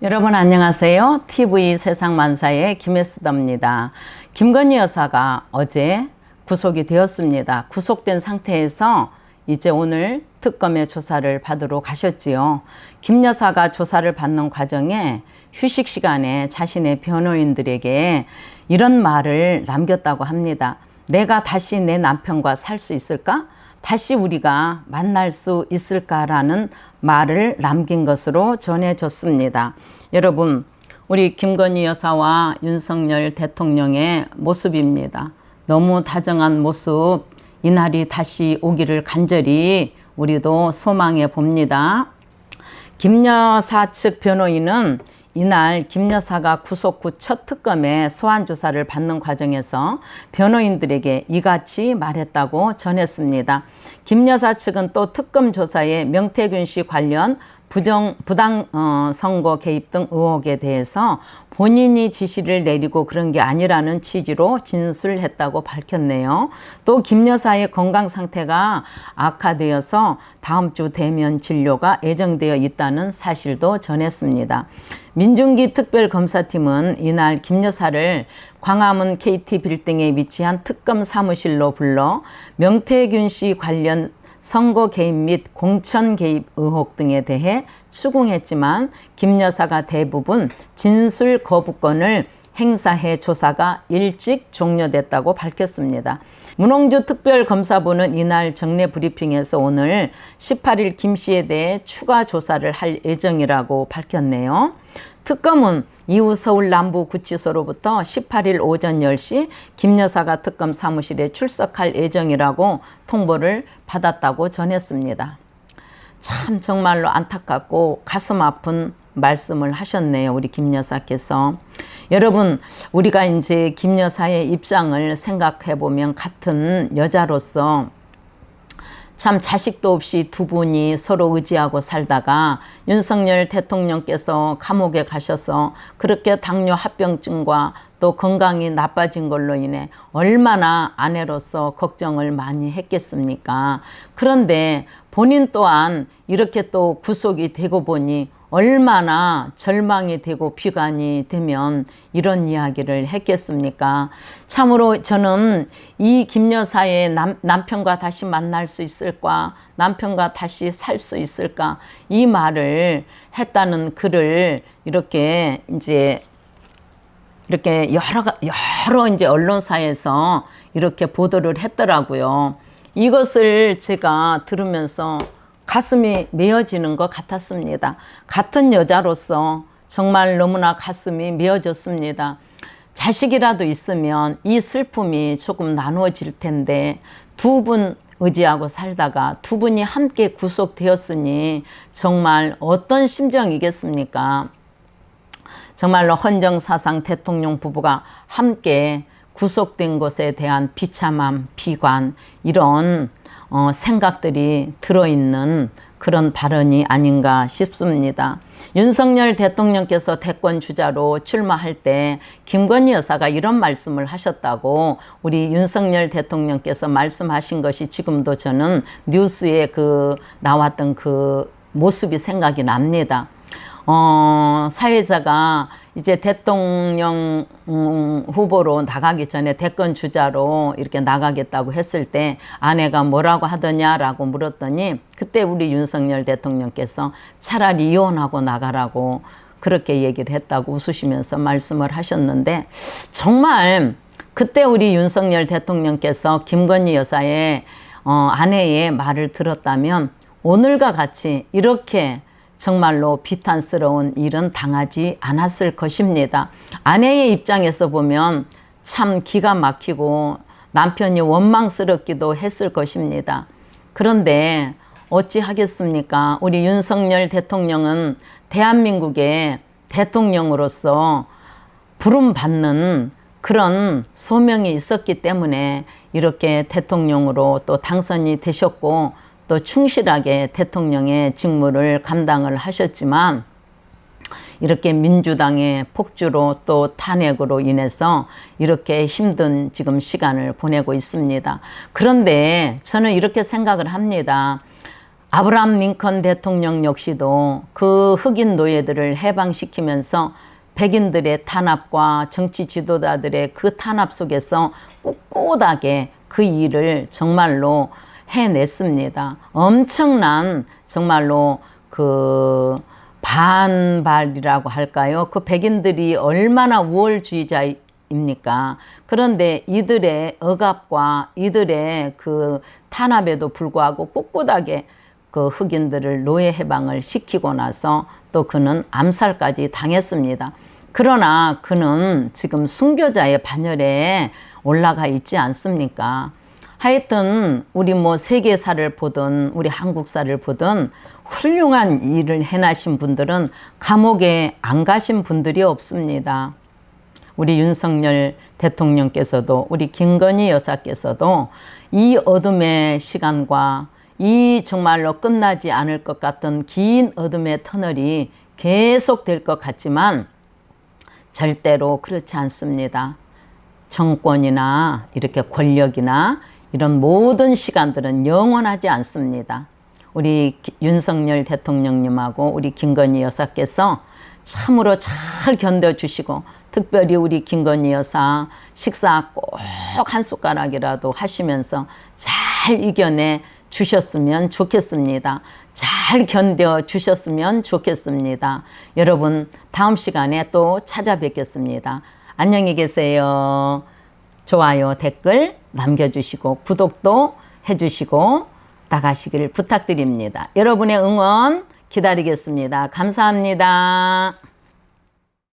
여러분 안녕하세요. TV 세상만사의 김혜수다입니다. 김건희 여사가 어제 구속이 되었습니다. 구속된 상태에서 이제 오늘 특검의 조사를 받으러 가셨지요. 김 여사가 조사를 받는 과정에 휴식 시간에 자신의 변호인들에게 이런 말을 남겼다고 합니다. 내가 다시 내 남편과 살 수 있을까? 다시 우리가 만날 수 있을까라는 말을 남긴 것으로 전해졌습니다. 여러분, 우리 김건희 여사와 윤석열 대통령의 모습입니다. 너무 다정한 모습, 이날이 다시 오기를 간절히 우리도 소망해 봅니다. 김 여사 측 변호인은 이날 김 여사가 구속 후 첫 특검의 소환 조사를 받는 과정에서 변호인들에게 이같이 말했다고 전했습니다. 김 여사 측은 또 특검 조사에 명태균 씨 관련 부당 선거 개입 등 의혹에 대해서 본인이 지시를 내리고 그런 게 아니라는 취지로 진술했다고 밝혔네요. 또 김 여사의 건강 상태가 악화되어서 다음 주 대면 진료가 예정되어 있다는 사실도 전했습니다. 민중기 특별검사팀은 이날 김 여사를 광화문 KT 빌딩에 위치한 특검 사무실로 불러 명태균 씨 관련 선거 개입 및 공천 개입 의혹 등에 대해 추궁했지만 김 여사가 대부분 진술 거부권을 행사해 조사가 일찍 종료됐다고 밝혔습니다. 문홍주 특별검사부는 이날 정례 브리핑에서 오늘 18일 김 씨에 대해 추가 조사를 할 예정이라고 밝혔네요. 특검은 이후 서울 남부구치소로부터 18일 오전 10시 김 여사가 특검 사무실에 출석할 예정이라고 통보를 받았다고 전했습니다. 참 정말로 안타깝고 가슴 아픈 말씀을 하셨네요. 우리 김 여사께서. 여러분, 우리가 이제 김 여사의 입장을 생각해 보면 같은 여자로서 참 자식도 없이 두 분이 서로 의지하고 살다가 윤석열 대통령께서 감옥에 가셔서 그렇게 당뇨 합병증과 또 건강이 나빠진 걸로 인해 얼마나 아내로서 걱정을 많이 했겠습니까? 그런데 본인 또한 이렇게 또 구속이 되고 보니 얼마나 절망이 되고 비관이 되면 이런 이야기를 했겠습니까? 참으로 저는 이 김 여사의 남편과 다시 만날 수 있을까? 남편과 다시 살 수 있을까? 이 말을 했다는 글을 이렇게 여러 이제 언론사에서 이렇게 보도를 했더라고요. 이것을 제가 들으면서 가슴이 메어지는 것 같았습니다. 같은 여자로서 정말 너무나 가슴이 메어졌습니다. 자식이라도 있으면 이 슬픔이 조금 나누어질 텐데 두 분 의지하고 살다가 두 분이 함께 구속되었으니 정말 어떤 심정이겠습니까? 정말로 헌정사상 대통령 부부가 함께 구속된 것에 대한 비참함, 비관 이런 생각들이 들어있는 그런 발언이 아닌가 싶습니다. 윤석열 대통령께서 대권 주자로 출마할 때 김건희 여사가 이런 말씀을 하셨다고 우리 윤석열 대통령께서 말씀하신 것이 지금도 저는 뉴스에 나왔던 그 모습이 생각이 납니다. 사회자가 이제 대통령 후보로 나가기 전에 대권 주자로 이렇게 나가겠다고 했을 때 아내가 뭐라고 하더냐라고 물었더니 그때 우리 윤석열 대통령께서 차라리 이혼하고 나가라고 그렇게 얘기를 했다고 웃으시면서 말씀을 하셨는데 정말 그때 우리 윤석열 대통령께서 김건희 여사의 아내의 말을 들었다면 오늘과 같이 이렇게 정말로 비탄스러운 일은 당하지 않았을 것입니다. 아내의 입장에서 보면 참 기가 막히고 남편이 원망스럽기도 했을 것입니다. 그런데 어찌하겠습니까? 우리 윤석열 대통령은 대한민국의 대통령으로서 부름받는 그런 소명이 있었기 때문에 이렇게 대통령으로 또 당선이 되셨고 또 충실하게 대통령의 직무를 감당을 하셨지만 이렇게 민주당의 폭주로 또 탄핵으로 인해서 이렇게 힘든 지금 시간을 보내고 있습니다. 그런데 저는 이렇게 생각을 합니다. 아브라함 링컨 대통령 역시도 그 흑인 노예들을 해방시키면서 백인들의 탄압과 정치 지도자들의 그 탄압 속에서 꿋꿋하게 그 일을 정말로 해냈습니다. 엄청난 정말로 그 반발이라고 할까요? 그 백인들이 얼마나 우월주의자입니까? 그런데 이들의 억압과 이들의 그 탄압에도 불구하고 꿋꿋하게 그 흑인들을 노예 해방을 시키고 나서 또 그는 암살까지 당했습니다. 그러나 그는 지금 순교자의 반열에 올라가 있지 않습니까? 하여튼 우리 뭐 세계사를 보든 우리 한국사를 보든 훌륭한 일을 해나신 분들은 감옥에 안 가신 분들이 없습니다. 우리 윤석열 대통령께서도 우리 김건희 여사께서도 이 어둠의 시간과 이 정말로 끝나지 않을 것 같은 긴 어둠의 터널이 계속 될 것 같지만 절대로 그렇지 않습니다. 정권이나 이렇게 권력이나 이런 모든 시간들은 영원하지 않습니다. 우리 윤석열 대통령님하고 우리 김건희 여사께서 참으로 잘 견뎌주시고 특별히 우리 김건희 여사 식사 꼭 한 숟가락이라도 하시면서 잘 이겨내 주셨으면 좋겠습니다. 잘 견뎌 주셨으면 좋겠습니다. 여러분 다음 시간에 또 찾아뵙겠습니다. 안녕히 계세요. 좋아요, 댓글 남겨주시고 구독도 해주시고 나가시기를 부탁드립니다. 여러분의 응원 기다리겠습니다. 감사합니다.